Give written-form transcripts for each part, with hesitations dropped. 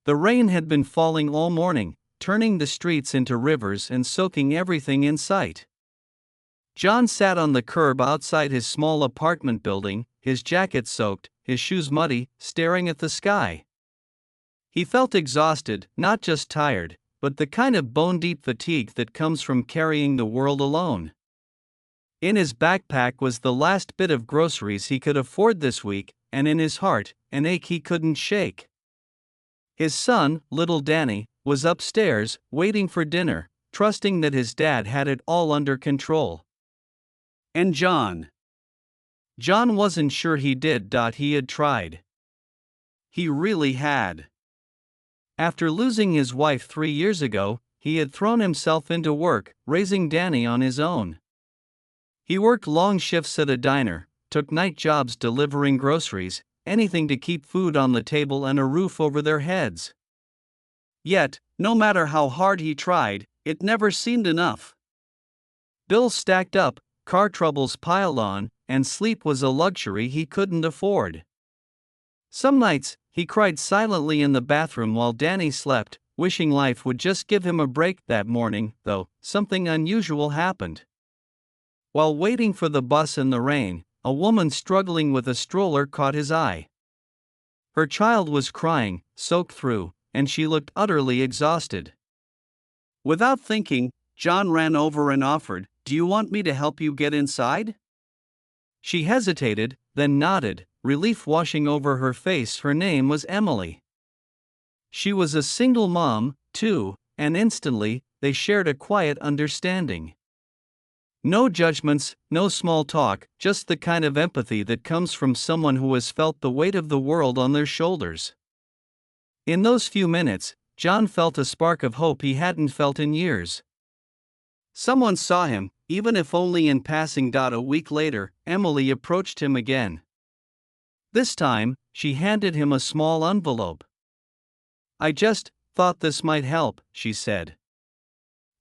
The rain had been falling all morning, turning the streets into rivers and soaking everything in sight. John sat on the curb outside his small apartment building, his jacket soaked, his shoes muddy, staring at the sky. He felt exhausted, not just tired, but the kind of bone-deep fatigue that comes from carrying the world alone. In his backpack was the last bit of groceries he could afford this week, and in his heart, an ache he couldn't shake. His son, little Danny, was upstairs, waiting for dinner, trusting that his dad had it all under control. And John wasn't sure he did. He had tried. He really had. After losing his wife 3 years ago, he had thrown himself into work, raising Danny on his own. He worked long shifts at a diner, took night jobs delivering groceries, anything to keep food on the table and a roof over their heads. Yet, no matter how hard he tried, it never seemed enough. Bills stacked up, car troubles piled on, and sleep was a luxury he couldn't afford. Some nights, he cried silently in the bathroom while Danny slept, wishing life would just give him a break. That morning, though, something unusual happened. While waiting for the bus in the rain, a woman struggling with a stroller caught his eye. Her child was crying, soaked through, and she looked utterly exhausted. Without thinking, John ran over and offered, "Do you want me to help you get inside?" She hesitated, then nodded, relief washing over her face. Her name was Emily. She was a single mom, too, and instantly, they shared a quiet understanding. No judgments, no small talk, just the kind of empathy that comes from someone who has felt the weight of the world on their shoulders. In those few minutes, John felt a spark of hope he hadn't felt in years. Someone saw him, even if only in passing. A week later, Emily approached him again. This time, she handed him a small envelope. "I just thought this might help," she said.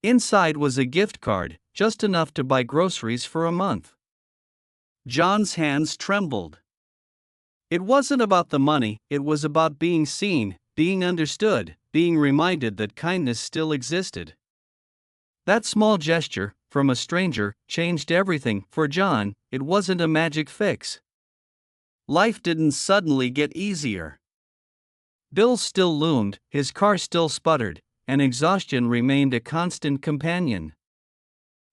Inside was a gift card, just enough to buy groceries for a month. John's hands trembled. It wasn't about the money, it was about being seen, being understood, being reminded that kindness still existed. That small gesture, from a stranger, changed everything. For John, it wasn't a magic fix. Life didn't suddenly get easier. Bills still loomed, his car still sputtered, and exhaustion remained a constant companion.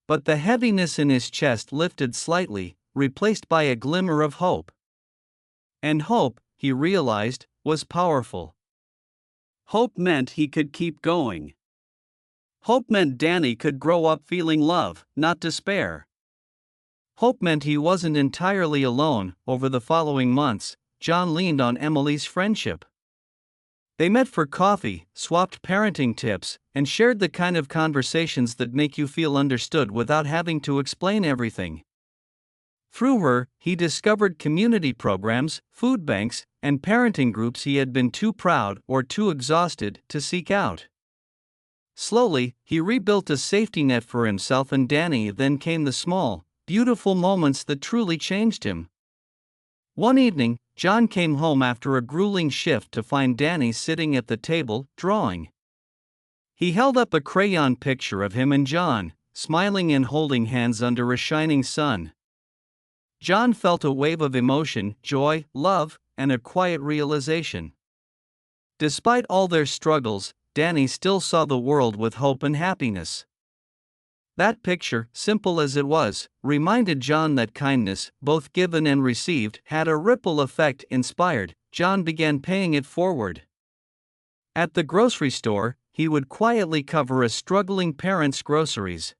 But the heaviness in his chest lifted slightly, replaced by a glimmer of hope. And hope, he realized, was powerful. Hope meant he could keep going. Hope meant Danny could grow up feeling love, not despair. Hope meant he wasn't entirely alone. Over the following months, John leaned on Emily's friendship. They met for coffee, swapped parenting tips, and shared the kind of conversations that make you feel understood without having to explain everything. Through her, he discovered community programs, food banks, and parenting groups he had been too proud or too exhausted to seek out. Slowly, he rebuilt a safety net for himself and Danny. Then came the small, beautiful moments that truly changed him. One evening, John came home after a grueling shift to find Danny sitting at the table, drawing. He held up a crayon picture of him and John, smiling and holding hands under a shining sun. John felt a wave of emotion, joy, love, and a quiet realization. Despite all their struggles, Danny still saw the world with hope and happiness. That picture, simple as it was, reminded John that kindness, both given and received, had a ripple effect. Inspired, John began paying it forward. At the grocery store, he would quietly cover a struggling parent's groceries.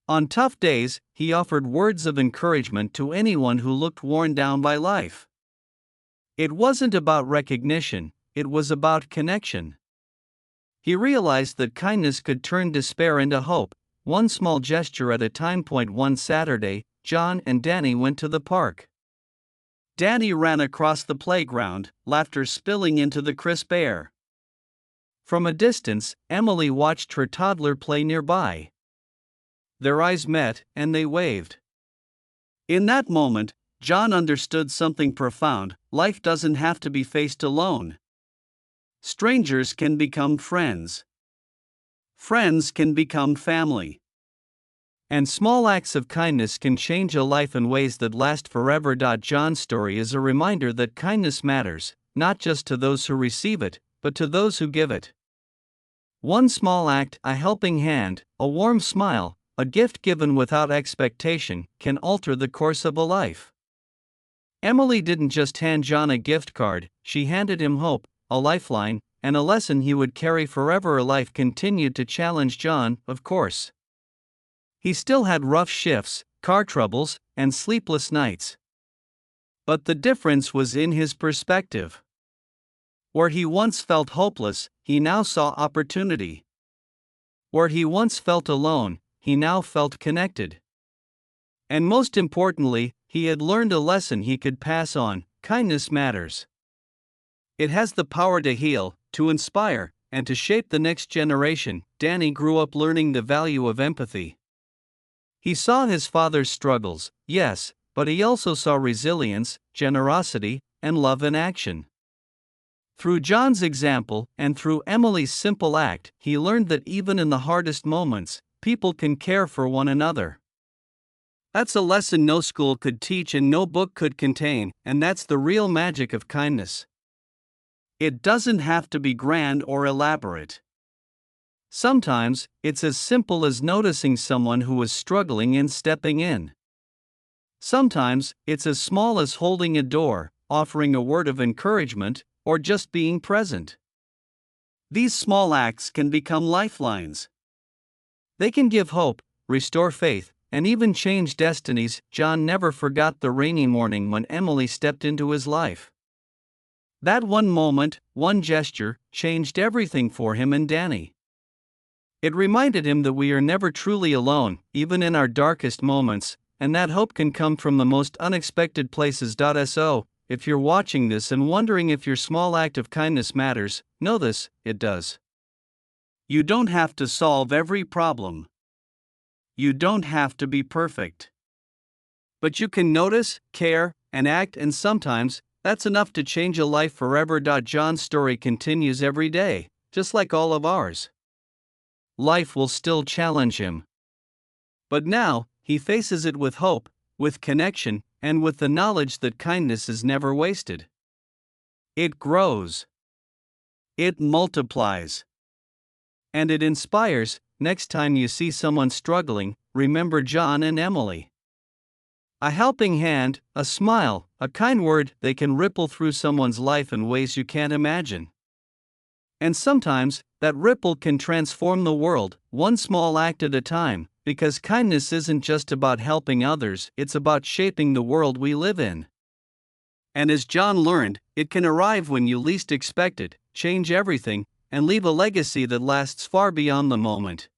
On tough days, he offered words of encouragement to anyone who looked worn down by life. It wasn't about recognition, it was about connection. He realized that kindness could turn despair into hope, one small gesture at a time. One Saturday, John and Danny went to the park. Danny ran across the playground, laughter spilling into the crisp air. From a distance, Emily watched her toddler play nearby. Their eyes met, and they waved. In that moment, John understood something profound: life doesn't have to be faced alone. Strangers can become friends. Friends can become family. And small acts of kindness can change a life in ways that last forever. John's story is a reminder that kindness matters, not just to those who receive it, but to those who give it. One small act, a helping hand, a warm smile, a gift given without expectation, can alter the course of a life. Emily didn't just hand John a gift card, she handed him hope, a lifeline, and a lesson he would carry forever. Her life continued to challenge John, of course. He still had rough shifts, car troubles, and sleepless nights. But the difference was in his perspective. Where he once felt hopeless, he now saw opportunity. Where he once felt alone, he now felt connected. And most importantly, he had learned a lesson he could pass on: kindness matters. It has the power to heal, to inspire, and to shape the next generation. Danny grew up learning the value of empathy. He saw his father's struggles, yes, but he also saw resilience, generosity, and love in action. Through John's example, and through Emily's simple act, he learned that even in the hardest moments, people can care for one another. That's a lesson no school could teach and no book could contain, and that's the real magic of kindness. It doesn't have to be grand or elaborate. Sometimes, it's as simple as noticing someone who is struggling and stepping in. Sometimes, it's as small as holding a door, offering a word of encouragement, or just being present. These small acts can become lifelines. They can give hope, restore faith, and even change destinies. John never forgot the rainy morning when Emily stepped into his life. That one moment, one gesture, changed everything for him and Danny. It reminded him that we are never truly alone, even in our darkest moments, and that hope can come from the most unexpected places. So, if you're watching this and wondering if your small act of kindness matters, know this: it does. You don't have to solve every problem. You don't have to be perfect. But you can notice, care, and act, and sometimes, that's enough to change a life forever. John's story continues every day, just like all of ours. Life will still challenge him. But now, he faces it with hope, with connection, and with the knowledge that kindness is never wasted. It grows. It multiplies. And it inspires. Next time you see someone struggling, remember John and Emily. A helping hand, a smile, a kind word, they can ripple through someone's life in ways you can't imagine. And sometimes, that ripple can transform the world, one small act at a time, because kindness isn't just about helping others, it's about shaping the world we live in. And as John learned, it can arrive when you least expect it, change everything, and leave a legacy that lasts far beyond the moment.